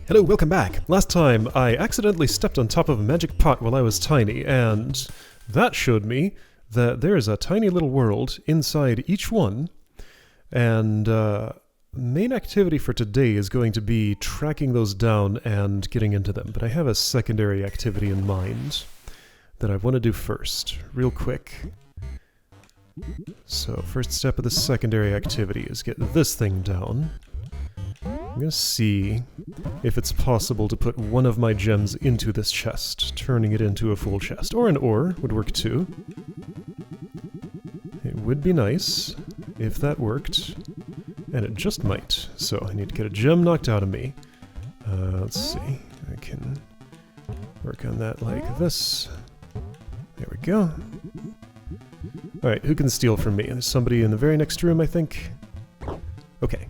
Hello, welcome back. Last time, I accidentally stepped on top of a magic pot while I was tiny, and that showed me that there is a tiny little world inside each one, and main activity for today is going to be tracking those down and getting into them, but I have a secondary activity in mind that I want to do first, real quick. So, first step of the secondary activity is get this thing down. I'm going to see if it's possible to put one of my gems into this chest, turning it into a full chest. Or an ore would work too. It would be nice if that worked, and it just might. So I need to get a gem knocked out of me. Let's see, I can work on that like this. There we go. Alright, who can steal from me? There's somebody in the very next room, I think. Okay,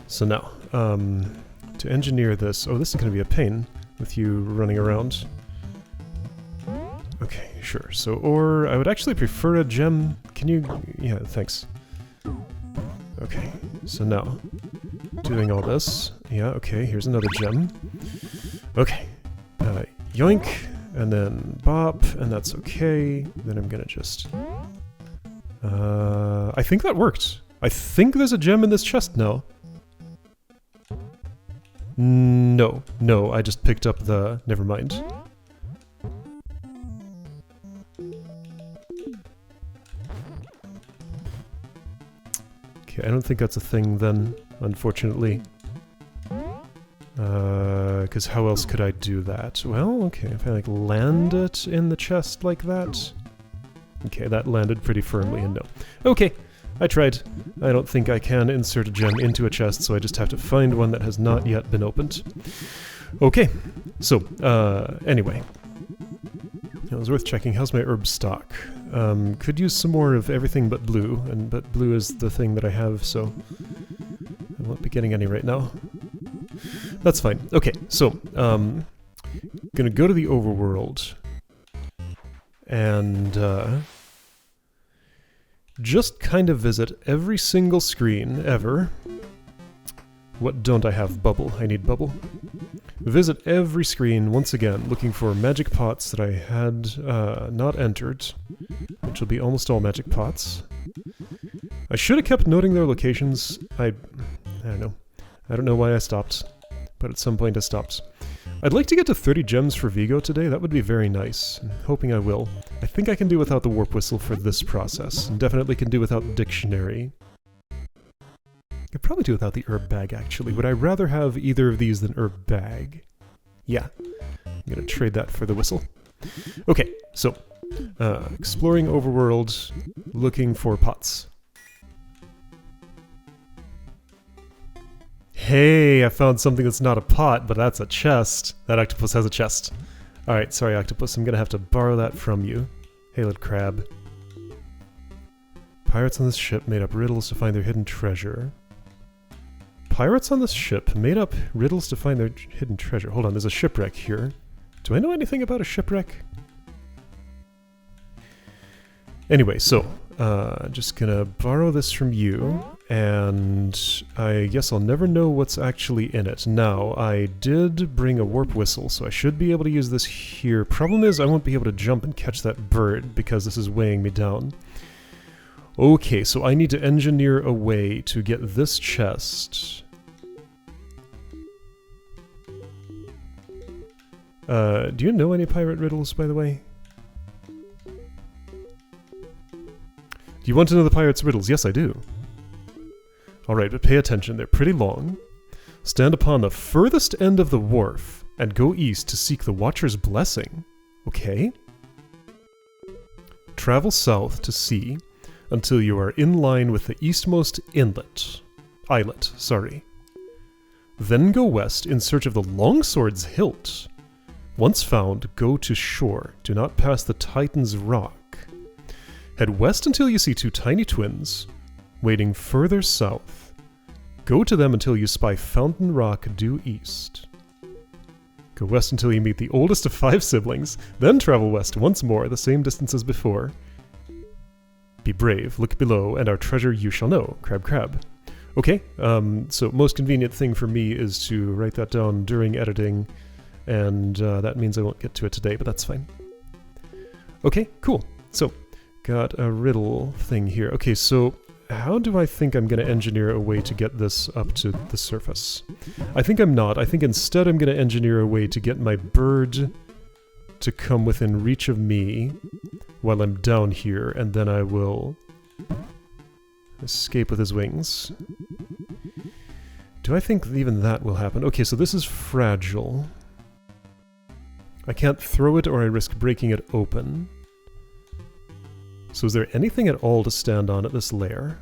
so now, to engineer this... Oh, this is going to be a pain with you running around. Okay, sure. So, or I would actually prefer a gem. Can you... Yeah, thanks. Okay, so now, doing all this. Yeah, okay, here's another gem. Okay, yoink, and then bop, and that's okay. Then I'm gonna just... I think that worked. I think there's a gem in this chest now. No, I just picked up the... Never mind. Okay, I don't think that's a thing then, unfortunately. Because how else could I do that? Well, okay, if I like land it in the chest like that... Okay, that landed pretty firmly and no. Okay, I tried. I don't think I can insert a gem into a chest, so I just have to find one that has not yet been opened. Okay, so, anyway. It was worth checking. How's my herb stock? Could use some more of everything but blue, but blue is the thing that I have, so I won't be getting any right now. That's fine. Okay, so, gonna go to the overworld, and, just kind of visit every single screen ever. What don't I have? Bubble. I need bubble. Visit every screen once again, looking for magic pots that I had not entered, which will be almost all magic pots. I should have kept noting their locations. I don't know. I don't know why I stopped, but at some point I stopped. I'd like to get to 30 gems for Vigo today. That would be very nice. I'm hoping I will. I think I can do without the warp whistle for this process, and definitely can do without the dictionary. Could probably do without the herb bag, actually. Would I rather have either of these than herb bag? Yeah. I'm gonna trade that for the whistle. Okay, so, exploring overworld, looking for pots. Hey, I found something that's not a pot, but that's a chest. That octopus has a chest. Alright, sorry octopus, I'm gonna have to borrow that from you. Haled crab. Pirates on this ship made up riddles to find their hidden treasure. Pirates on this ship made up riddles to find their hidden treasure. Hold on, there's a shipwreck here. Do I know anything about a shipwreck? Anyway, so, just gonna borrow this from you, and I guess I'll never know what's actually in it. Now, I did bring a warp whistle, so I should be able to use this here. Problem is, I won't be able to jump and catch that bird, because this is weighing me down. Okay, so I need to engineer a way to get this chest. Do you know any pirate riddles, by the way? Do you want to know the pirate's riddles? Yes, I do. Alright, but pay attention, they're pretty long. Stand upon the furthest end of the wharf, and go east to seek the Watcher's blessing. Okay. Travel south to sea, until you are in line with the eastmost islet, sorry. Then go west in search of the Longsword's hilt. Once found, go to shore. Do not pass the Titan's rock. Head west until you see two tiny twins, waiting further south. Go to them until you spy Fountain Rock due east. Go west until you meet the oldest of 5 siblings, then travel west once more, the same distance as before. Be brave, look below, and our treasure you shall know. Crab, crab. Okay, so most convenient thing for me is to write that down during editing, and that means I won't get to it today, but that's fine. Okay, cool. So, got a riddle thing here. Okay, so how do I think I'm going to engineer a way to get this up to the surface? I think I'm not. I think instead I'm going to engineer a way to get my bird to come within reach of me while I'm down here, and then I will escape with his wings. Do I think even that will happen? Okay, so this is fragile. I can't throw it or I risk breaking it open. So is there anything at all to stand on at this layer?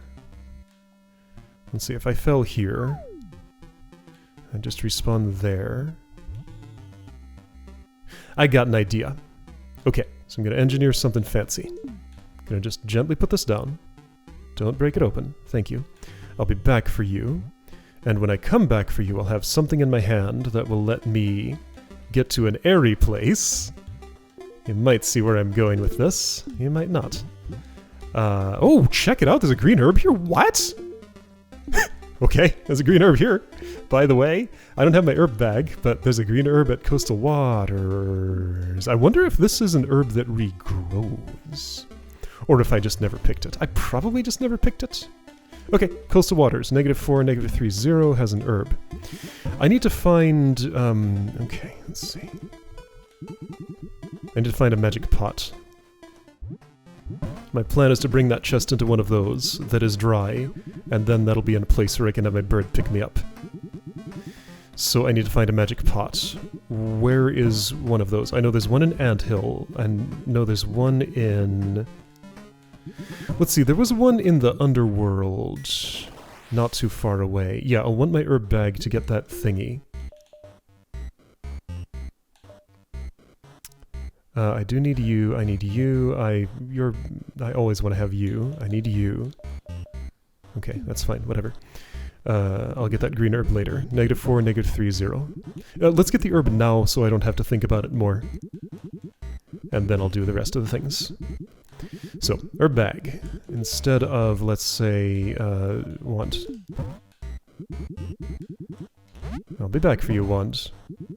Let's see, if I fell here, I'd just respawn there. I got an idea. Okay, so I'm going to engineer something fancy. I'm going to just gently put this down. Don't break it open. Thank you. I'll be back for you. And when I come back for you, I'll have something in my hand that will let me get to an airy place. You might see where I'm going with this. You might not. Oh, check it out. There's a green herb here. What? Okay, there's a green herb here. By the way, I don't have my herb bag, but there's a green herb at Coastal Waters. I wonder if this is an herb that regrows. Or if I just never picked it. I probably just never picked it. Okay, Coastal Waters, -4, -3, 0 has an herb. I need to find, okay, let's see. I need to find a magic pot. My plan is to bring that chest into one of those that is dry, and then that'll be in a place where I can have my bird pick me up. So I need to find a magic pot. Where is one of those? I know there's one in Anthill, and know there's one in... Let's see, there was one in the underworld, not too far away. Yeah, I'll want my herb bag to get that thingy. I do need you, I need you, I always want to have you, I need you. Okay, that's fine, whatever. I'll get that green herb later. -4, -3, 0. Let's get the herb now so I don't have to think about it more. And then I'll do the rest of the things. So, herb bag. Instead of, let's say, want. I'll be back for you, want.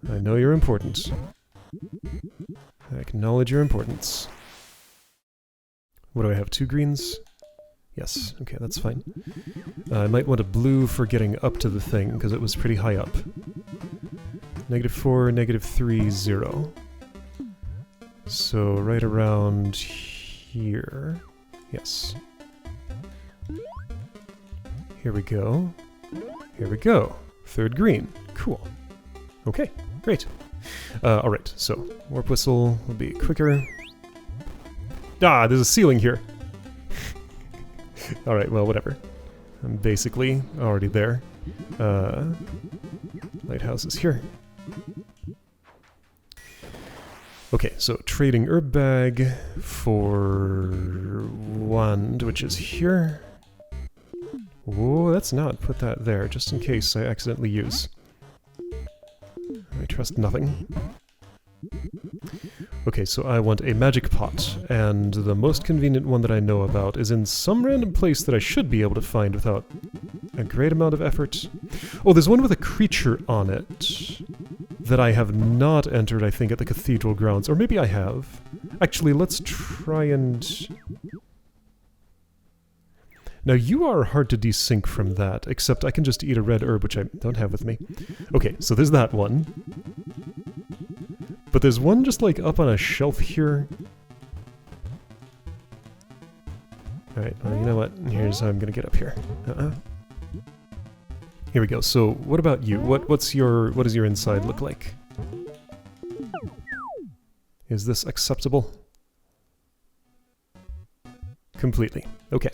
I know you're important. I acknowledge your importance. What do I have, 2 greens? Yes, okay, that's fine. I might want a blue for getting up to the thing, because it was pretty high up. -4, -3, 0. So, right around here. Yes. Here we go. Here we go. 3rd green. Cool. Okay, great. Alright, so, warp whistle will be quicker. Ah, there's a ceiling here! Alright, well, whatever. I'm basically already there. Lighthouse is here. Okay, so trading herb bag for wand, which is here. Oh, that's not. Put that there, just in case I accidentally use. I trust nothing. Okay, so I want a magic pot, and the most convenient one that I know about is in some random place that I should be able to find without a great amount of effort. Oh, there's one with a creature on it that I have not entered, I think, at the cathedral grounds. Or maybe I have. Actually, let's try and... Now, you are hard to desync from that, except I can just eat a red herb, which I don't have with me. Okay, so there's that one. But there's one just, like, up on a shelf here. Alright, well, you know what? Here's how I'm gonna get up here. Here we go. So, what about you? What does your inside look like? Is this acceptable? Completely. Okay.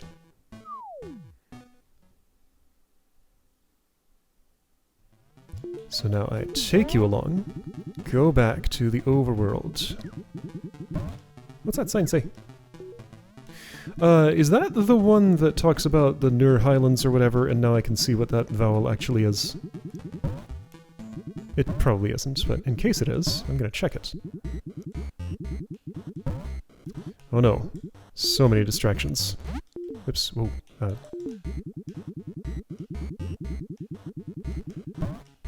So now I take you along, go back to the overworld. What's that sign say? Is that the one that talks about the Nur Highlands or whatever, and now I can see what that vowel actually is? It probably isn't, but in case it is, I'm gonna check it. Oh no. So many distractions. Oops. Whoa.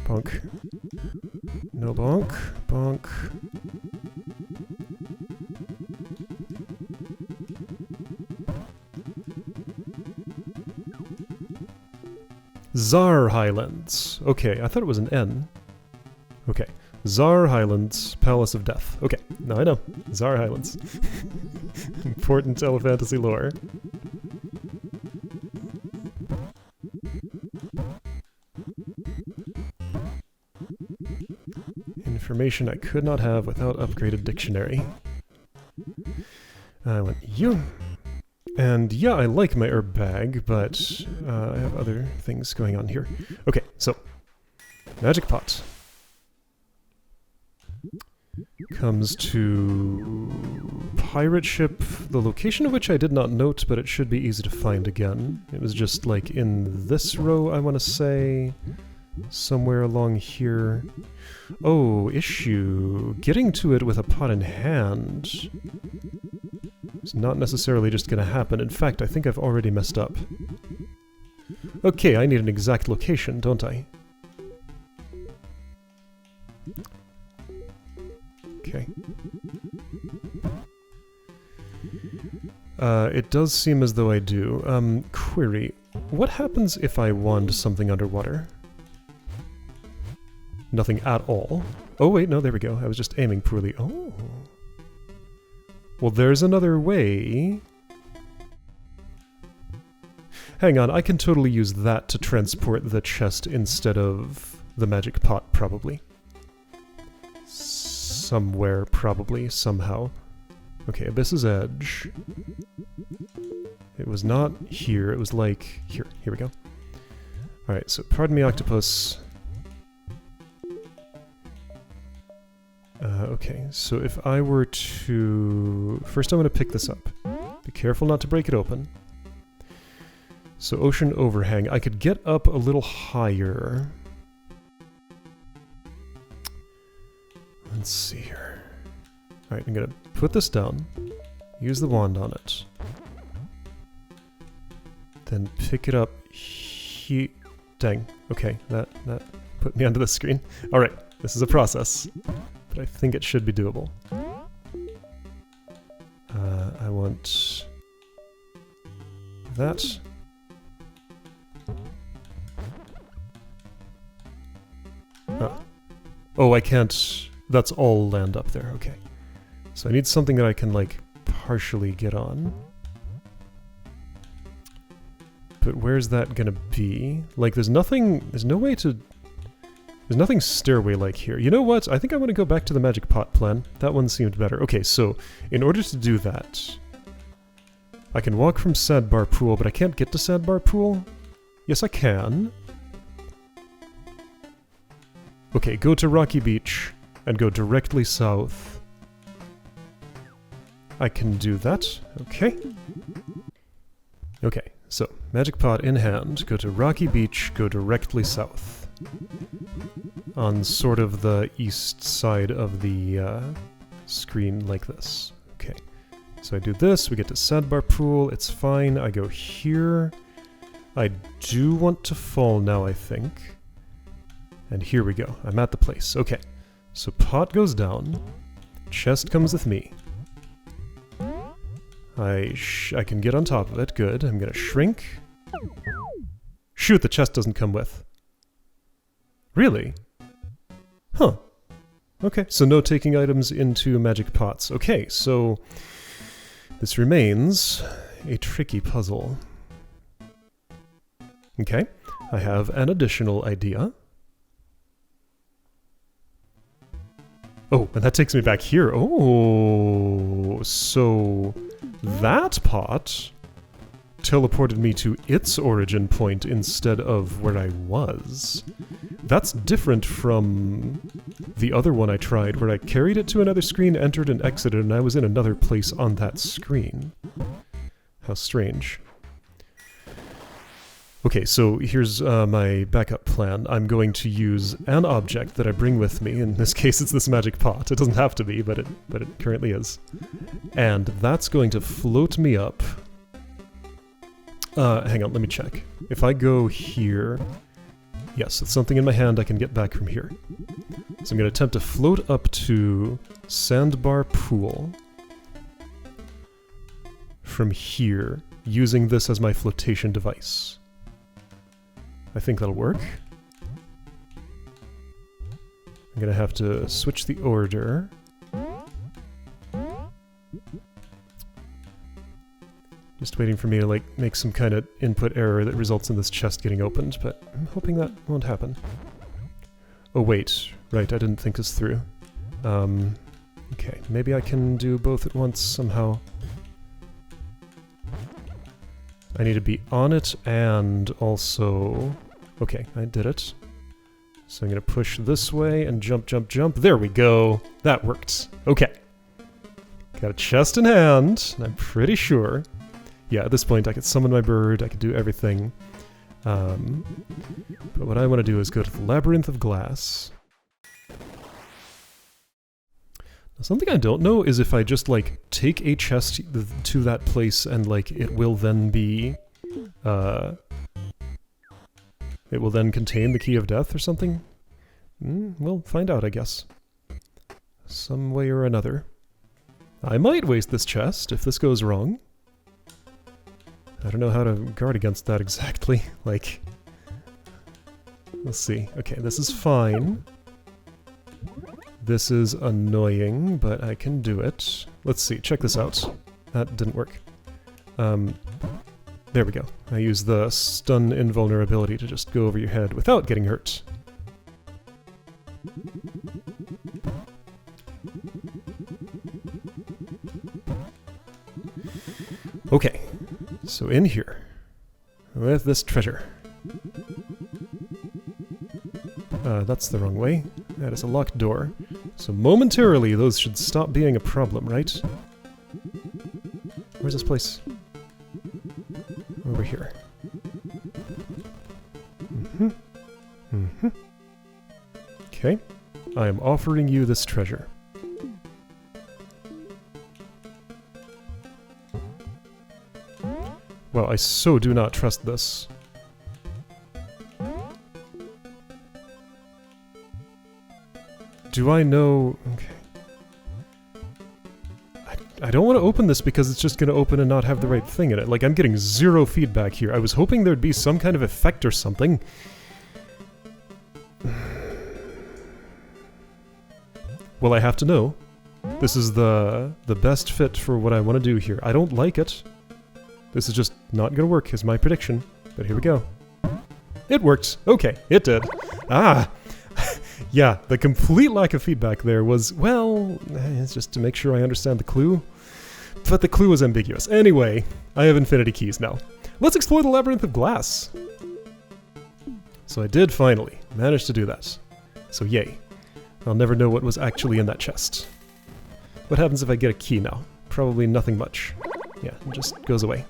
Bonk. No bonk. Bonk. Zar Highlands. Okay, I thought it was an N. Okay. Zar Highlands, Palace of Death. Okay, now I know. Zar Highlands. Important Elephantasy lore. Information I could not have without upgraded dictionary. I want you. And yeah, I like my herb bag, but I have other things going on here. Okay, so magic pot comes to pirate ship, the location of which I did not note, but it should be easy to find again. It was just like in this row, I want to say, somewhere along here. Oh, issue. Getting to it with a pot in hand. It's not necessarily just going to happen. In fact, I think I've already messed up. Okay, I need an exact location, don't I? Okay. It does seem as though I do. Query. What happens if I wand something underwater? Nothing at all. Oh wait, no, there we go. I was just aiming poorly. Oh. Well, there's another way. Hang on, I can totally use that to transport the chest instead of the magic pot, probably. Somewhere, probably, somehow. Okay, Abyss's Edge. It was not here, it was like... Here we go. Alright, so pardon me, octopus. Okay, so if I were to... First I'm going to pick this up. Be careful not to break it open. So ocean overhang. I could get up a little higher. Let's see here. Alright, I'm going to put this down. Use the wand on it. Then pick it up. Dang. Okay, that put me onto the screen. Alright, this is a process. But I think it should be doable. I want that. Oh, I can't... That's all land up there, okay. So I need something that I can, like, partially get on. But where's that gonna be? Like, there's nothing... There's no way to... There's nothing stairway-like here. You know what? I think I want to go back to the magic pot plan. That one seemed better. Okay, so in order to do that, I can walk from Sandbar Pool, but I can't get to Sandbar Pool? Yes, I can. Okay, go to Rocky Beach and go directly south. I can do that. Okay. Okay, so magic pot in hand, go to Rocky Beach, go directly south. On sort of the east side of the screen like this. Okay, so I do this, we get to Sandbar Pool, it's fine, I go here. I do want to fall now, I think. And here we go, I'm at the place. Okay, so pot goes down, chest comes with me. I can get on top of it, good. I'm gonna shrink. Shoot, the chest doesn't come with. Really? Huh. Okay, so no taking items into magic pots. Okay, so this remains a tricky puzzle. Okay, I have an additional idea. Oh, and that takes me back here. Oh, so that pot teleported me to its origin point instead of where I was. That's different from the other one I tried, where I carried it to another screen, entered and exited, and I was in another place on that screen. How strange. Okay, so here's my backup plan. I'm going to use an object that I bring with me. In this case, it's this magic pot. It doesn't have to be, but it currently is. And that's going to float me up. Hang on, let me check. If I go here, Yes, with something in my hand I can get back from here. So I'm going to attempt to float up to Sandbar Pool from here, using this as my flotation device. I think that'll work. I'm going to have to switch the order. Just waiting for me to, like, make some kind of input error that results in this chest getting opened, but I'm hoping that won't happen. Oh wait, right, I didn't think this through. Okay, maybe I can do both at once somehow. I need to be on it and also... Okay, I did it. So I'm gonna push this way and jump, jump, jump. There we go! That worked. Okay. Got a chest in hand, and I'm pretty sure... Yeah, at this point I could summon my bird, I could do everything. But what I want to do is go to the Labyrinth of Glass. Now, something I don't know is if I just, like, take a chest to that place and, like, it will then be... it will then contain the Key of Death or something? We'll find out, I guess. Some way or another. I might waste this chest if this goes wrong. I don't know how to guard against that exactly. Like, let's see. Okay, this is fine. This is annoying, but I can do it. Let's see, check this out. That didn't work. There we go. I use the stun invulnerability to just go over your head without getting hurt. Okay. So in here, with this treasure. That's the wrong way. That is a locked door. So momentarily, those should stop being a problem, right? Where's this place? Over here. Okay. I am offering you this treasure. Well, I so do not trust this. Do I know... Okay. I don't want to open this because it's just going to open and not have the right thing in it. Like, I'm getting zero feedback here. I was hoping there'd be some kind of effect or something. Well, I have to know. This is the best fit for what I want to do here. I don't like it. This is just not gonna work, is my prediction. But here we go. It worked! Okay, it did. Ah! Yeah, the complete lack of feedback there was, well, it's just to make sure I understand the clue. But the clue was ambiguous. Anyway, I have infinity keys now. Let's explore the Labyrinth of Glass! So I did finally manage to do that. So yay. I'll never know what was actually in that chest. What happens if I get a key now? Probably nothing much. Yeah, it just goes away.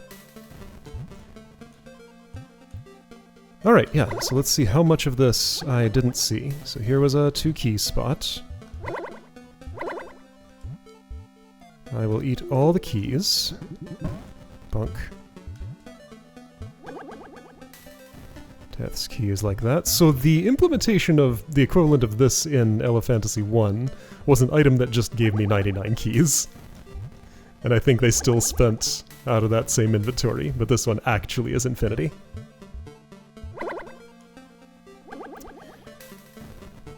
Alright, yeah, so let's see how much of this I didn't see. So here was a 2-key spot. I will eat all the keys. Bunk. Death's key is like that. So the implementation of the equivalent of this in Elephantasy 1 was an item that just gave me 99 keys. And I think they still spent out of that same inventory, but this one actually is infinity.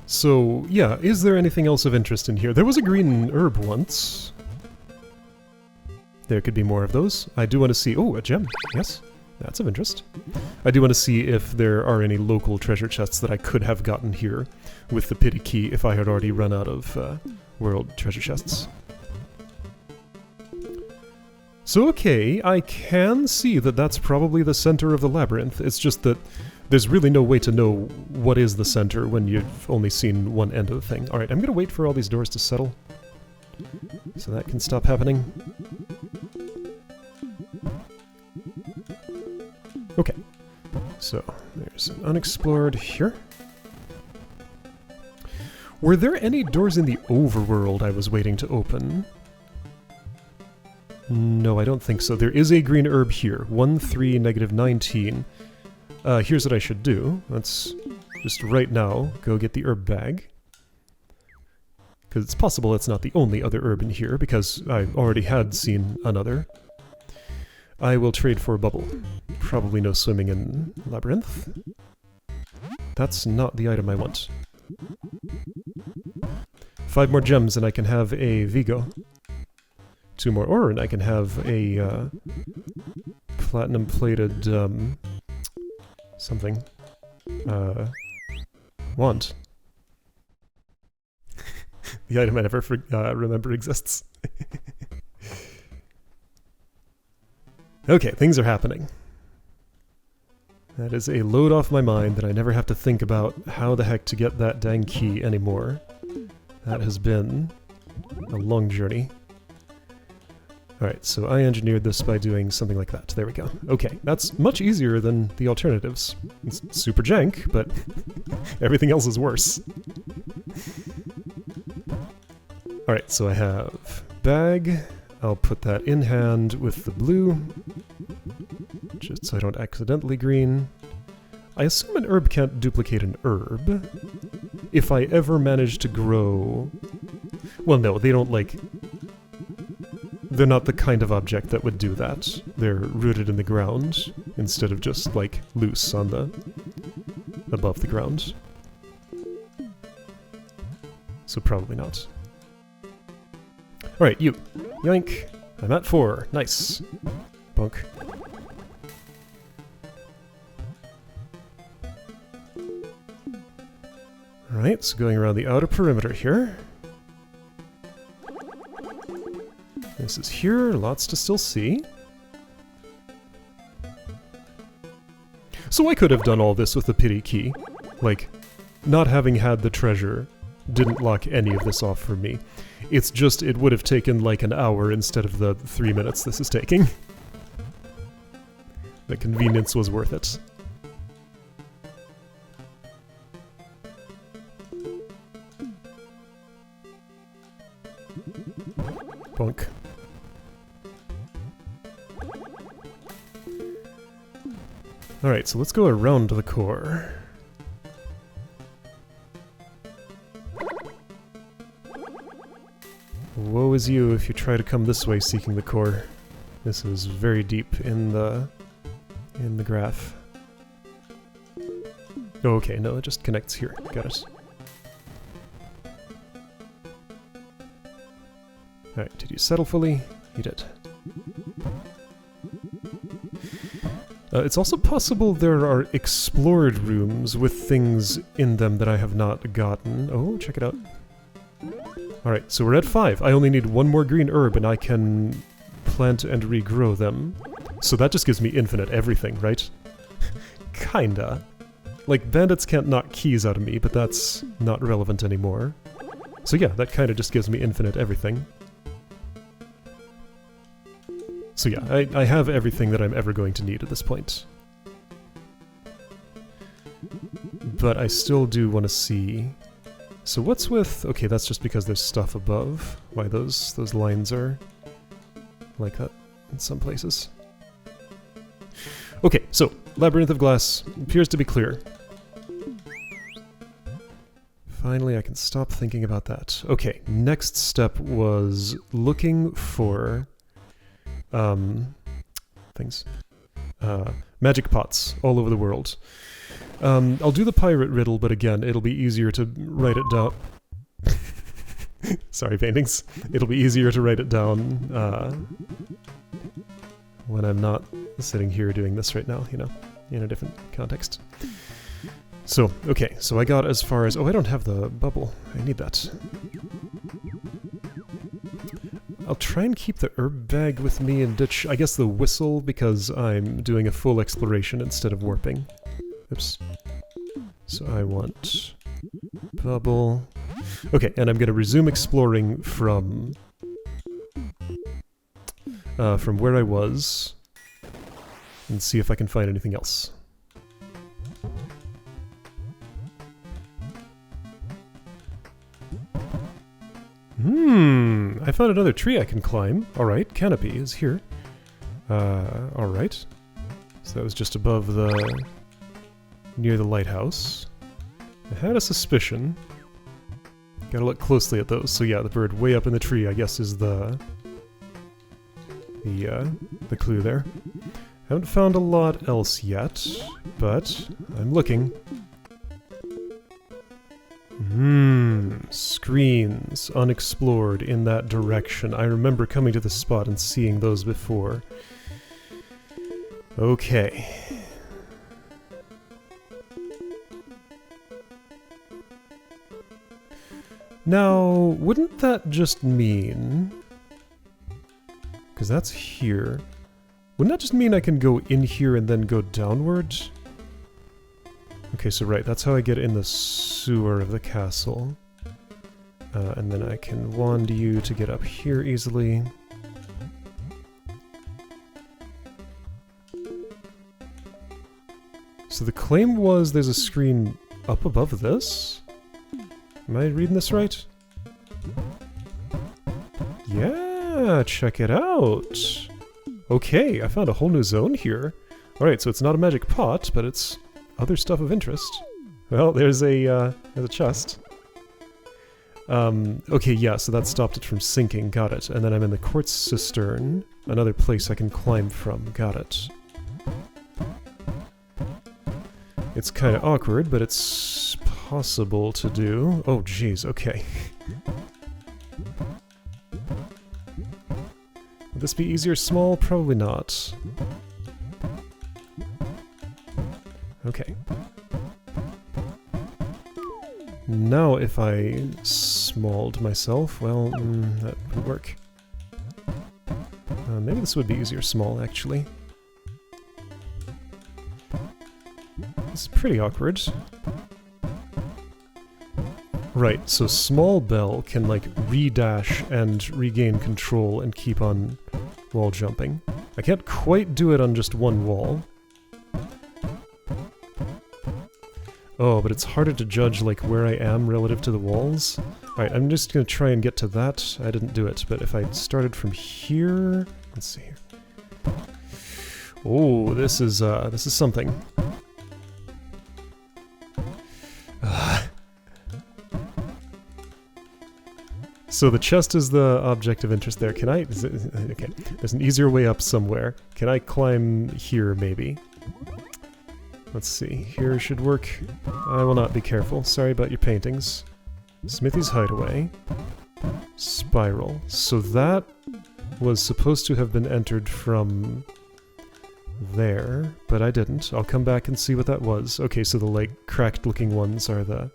So, yeah, is there anything else of interest in here? There was a green herb once. There could be more of those. I do want to see... Oh, a gem. Yes, that's of interest. I do want to see if there are any local treasure chests that I could have gotten here with the pity key if I had already run out of world treasure chests. So, okay, I can see that that's probably the center of the labyrinth. It's just that there's really no way to know what is the center when you've only seen one end of the thing. Alright, I'm going to wait for all these doors to settle, so that can stop happening. Okay, so there's an unexplored here. Were there any doors in the overworld I was waiting to open? No, I don't think so. There is a green herb here. 1, 3, -19. Here's what I should do. Let's just right now, go get the herb bag. Because it's possible it's not the only other herb in here, because I already had seen another. I will trade for a bubble. Probably no swimming in Labyrinth. That's not the item I want. 5 more gems and I can have a Vigo. 2 more ore and I can have a platinum-plated something. Wand. The item I never remember exists. Okay, things are happening. That is a load off my mind that I never have to think about how the heck to get that dang key anymore. That has been a long journey. Alright, so I engineered this by doing something like that. There we go. Okay, that's much easier than the alternatives. It's super jank, but everything else is worse. Alright, so I have bag. I'll put that in hand with the blue, just so I don't accidentally green. I assume an herb can't duplicate an herb. If I ever manage to grow... Well, no, they don't, like... They're not the kind of object that would do that. They're rooted in the ground, instead of just, like, loose on the... above the ground. So probably not. Alright, you. Yoink. I'm at 4. Nice. Bunk. Alright, so going around the outer perimeter here. This is here, lots to still see. So I could have done all this with the pity key. Like, not having had the treasure didn't lock any of this off for me. It's just it would have taken like an hour instead of the 3 minutes this is taking. The convenience was worth it. Bonk. Alright, so let's go around the core. Woe is you if you try to come this way seeking the core. This is very deep in the graph. Oh, okay, no, it just connects here. Got it. Alright, did you settle fully? You did. It's also possible there are explored rooms with things in them that I have not gotten. Oh, check it out. Alright, so we're at 5. I only need 1 more green herb and I can plant and regrow them. So that just gives me infinite everything, right? Kinda. Like, bandits can't knock keys out of me, but that's not relevant anymore. So yeah, that kinda just gives me infinite everything. So yeah, I have everything that I'm ever going to need at this point. But I still do want to see... So what's with... Okay, that's just because there's stuff above. Why those lines are like that in some places. Okay, so, Labyrinth of Glass appears to be clear. Finally, I can stop thinking about that. Okay, next step was looking for... things. Magic pots all over the world. I'll do the pirate riddle, but again, it'll be easier to write it down. Sorry, paintings. It'll be easier to write it down when I'm not sitting here doing this right now, you know, in a different context. So, okay, so I got as far as... Oh, I don't have the bubble. I need that. I'll try and keep the herb bag with me and ditch, I guess, the whistle, because I'm doing a full exploration instead of warping. Oops. So I want bubble. Okay, and I'm going to resume exploring from where I was and see if I can find anything else. I found another tree I can climb. Alright, canopy is here. Alright. So that was just above the... near the lighthouse. I had a suspicion. Gotta look closely at those. So yeah, the bird way up in the tree, I guess, is the clue there. Haven't found a lot else yet, but I'm looking. Screens unexplored in that direction. I remember coming to this spot and seeing those before. Okay. Now, wouldn't that just mean... because that's here. Wouldn't that just mean I can go in here and then go downward? Okay, so right, that's how I get in the sewer of the castle. And then I can wand you to get up here easily. So the claim was there's a screen up above this? Am I reading this right? Yeah, check it out! Okay, I found a whole new zone here. Alright, so it's not a magic pot, but it's other stuff of interest. Well, there's a chest. Okay, yeah, so that stopped it from sinking, got it. And then I'm in the quartz cistern, another place I can climb from, got it. It's kind of awkward, but it's possible to do. Oh, jeez, okay. Would this be easier small? Probably not. Okay. Now if I smalled myself, well, that wouldn't work. Maybe this would be easier small, actually. It's pretty awkward. Right, so small bell can, like, re-dash and regain control and keep on wall jumping. I can't quite do it on just one wall. Oh, but it's harder to judge, like, where I am relative to the walls. Alright, I'm just gonna try and get to that. I didn't do it, but if I started from here... Let's see here. Oh, this is something. So the chest is the object of interest there. Can I... okay, there's an easier way up somewhere. Can I climb here, maybe? Let's see. Here should work. I will not be careful. Sorry about your paintings. Smithy's Hideaway. Spiral. So that was supposed to have been entered from there, but I didn't. I'll come back and see what that was. Okay, so the, like, cracked-looking ones are the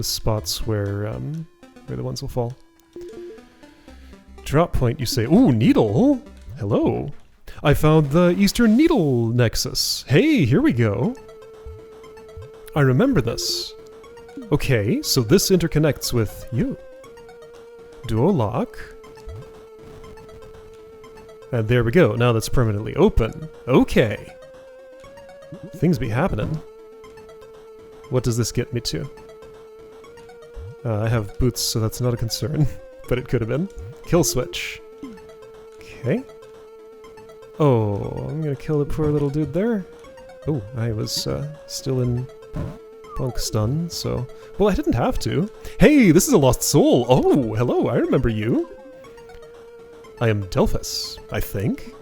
spots where the ones will fall. Drop point, you say. Ooh, needle! Hello! I found the Eastern Needle Nexus. Hey, here we go. I remember this. Okay, so this interconnects with you. Duo lock. And there we go. Now that's permanently open. Okay. Things be happening. What does this get me to? I have boots, so that's not a concern. But it could have been. Kill switch. Okay. Oh, I'm gonna kill the poor little dude there. Oh, I was still in punk stun, so... Well, I didn't have to. Hey, this is a lost soul! Oh, hello, I remember you. I am Delphus, I think.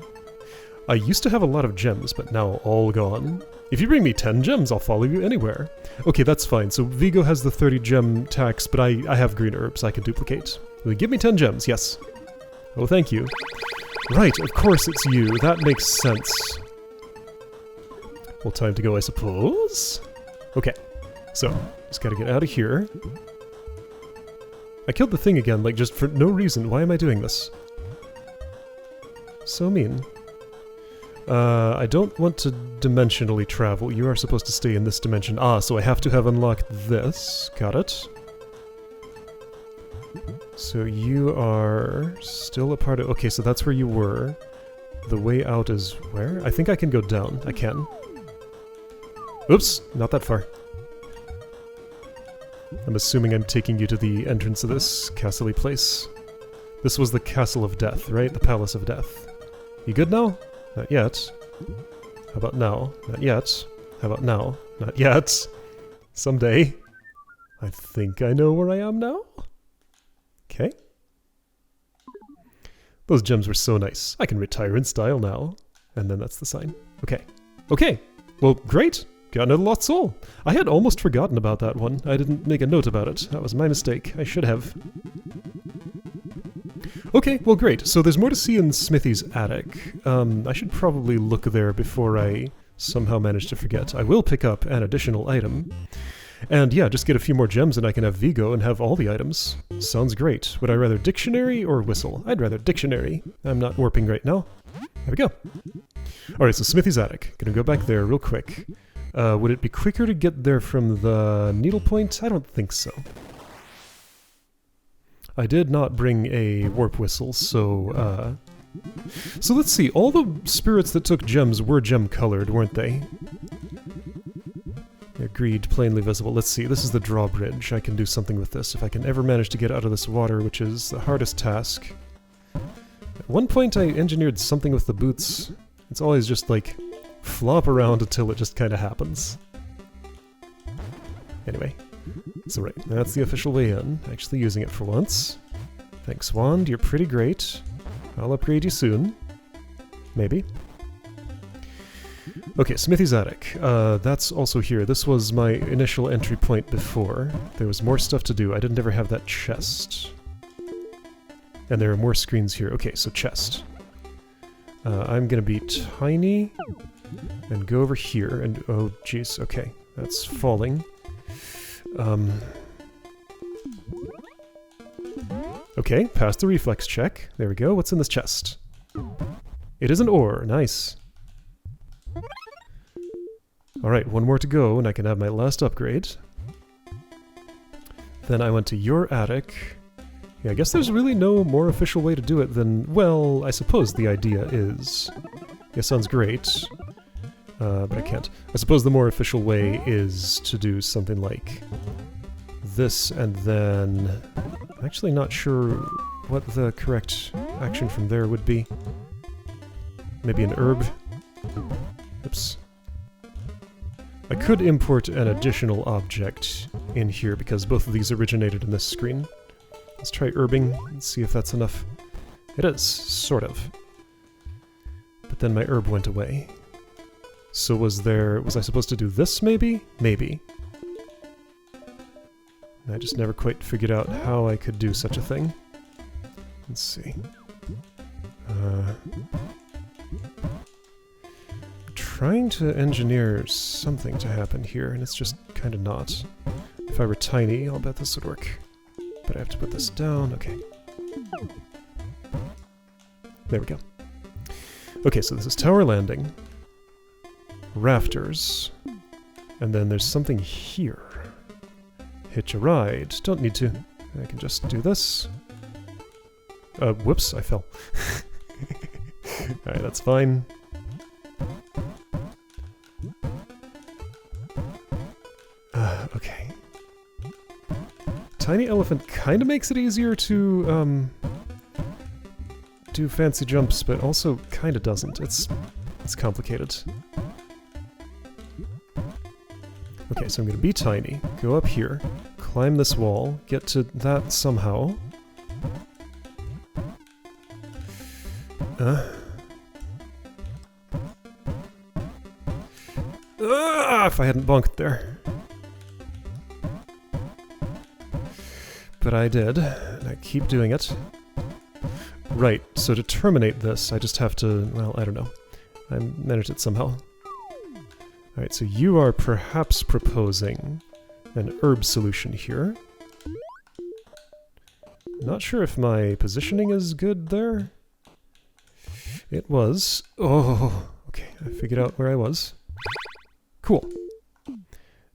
I used to have a lot of gems, but now all gone. If you bring me 10 gems, I'll follow you anywhere. Okay, that's fine. So Vigo has the 30 gem tax, but I have green herbs I can duplicate. Will you give me 10 gems? Yes. Oh, thank you. Right, of course it's you. That makes sense. Well, time to go, I suppose? Okay, so, just gotta get out of here. I killed the thing again, like, just for no reason. Why am I doing this? So mean. I don't want to dimensionally travel. You are supposed to stay in this dimension. Ah, so I have to have unlocked this. Got it. So you are still a part of... Okay, so that's where you were. The way out is where? I think I can go down. I can. Oops, not that far. I'm assuming I'm taking you to the entrance of this castle-y place. This was the Castle of Death, right? The Palace of Death. You good now? Not yet. How about now? Not yet. How about now? Not yet. Someday. I think I know where I am now. Okay. Those gems were so nice. I can retire in style now. And then that's the sign. Okay. Okay. Well, great. Got another lost soul. I had almost forgotten about that one. I didn't make a note about it. That was my mistake. I should have. Okay, well great. So there's more to see in Smithy's attic. I should probably look there before I somehow manage to forget. I will pick up an additional item. And yeah, just get a few more gems and I can have Vigo and have all the items. Sounds great. Would I rather dictionary or whistle? I'd rather dictionary. I'm not warping right now. There we go. Alright, so Smithy's attic. Gonna go back there real quick. Would it be quicker to get there from the needlepoint? I don't think so. I did not bring a warp whistle, so let's see. All the spirits that took gems were gem-colored, weren't they? Agreed, plainly visible. Let's see, this is the drawbridge. I can do something with this if I can ever manage to get out of this water, which is the hardest task. At one point I engineered something with the boots. It's always just like flop around until it just kind of happens. Anyway, so right, that's the official way in. Actually using it for once. Thanks, Wand, you're pretty great. I'll upgrade you soon. Maybe. Okay, Smithy's attic. That's also here. This was my initial entry point before. There was more stuff to do. I didn't ever have that chest. And there are more screens here. Okay, so chest. I'm gonna be tiny and go over here and... oh, jeez, okay. That's falling. Okay, pass the reflex check. There we go. What's in this chest? It is an ore. Nice. Alright, one more to go and I can have my last upgrade. Then I went to your attic. Yeah, I guess there's really no more official way to do it than... well, I suppose the idea is... yeah, sounds great. But I can't. I suppose the more official way is to do something like this and then... I'm actually not sure what the correct action from there would be. Maybe an herb? Oops. I could import an additional object in here because both of these originated in this screen. Let's try herbing and see if that's enough. It is, sort of. But then my herb went away. So was I supposed to do this maybe? Maybe. I just never quite figured out how I could do such a thing. Let's see. Trying to engineer something to happen here, and it's just kind of not. If I were tiny, I'll bet this would work. But I have to put this down. Okay. There we go. Okay, so this is tower landing. Rafters. And then there's something here. Hitch a ride. Don't need to. I can just do this. Whoops, I fell. Alright, that's fine. Okay. Tiny elephant kind of makes it easier to do fancy jumps, but also kind of doesn't. It's complicated. Okay, so I'm going to be tiny, go up here, climb this wall, get to that somehow. If I hadn't bonked there. But I did, and I keep doing it. Right, so to terminate this, I just have to, well, I don't know. I managed it somehow. Alright, so you are perhaps proposing an herb solution here. Not sure if my positioning is good there. It was. Oh, okay, I figured out where I was. Cool.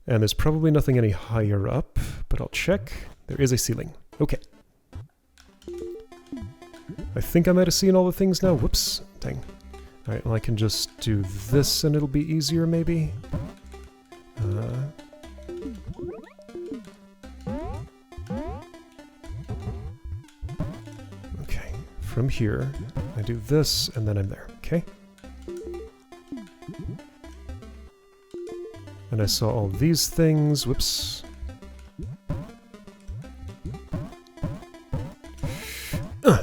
And there's probably nothing any higher up, but I'll check. There is a ceiling. Okay. I think I might have seen all the things now. Whoops. Dang. Alright, well I can just do this and it'll be easier maybe. Okay, from here I do this and then I'm there, okay? And I saw all these things. Whoops. And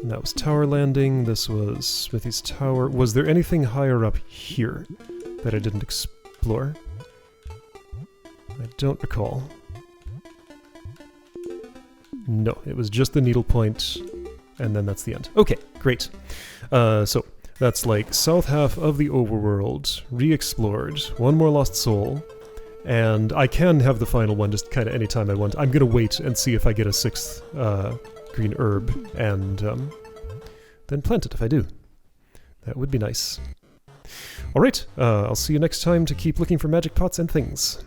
that was Tower Landing. This was Smithy's Tower. Was there anything higher up here that I didn't explore? I don't recall. No, it was just the needle point, and then that's the end. Okay, great. So, that's like south half of the overworld, re-explored, one more lost soul, and I can have the final one just kind of anytime I want. I'm gonna wait and see if I get a 6th green herb, and then plant it if I do. That would be nice. Alright, I'll see you next time to keep looking for magic pots and things.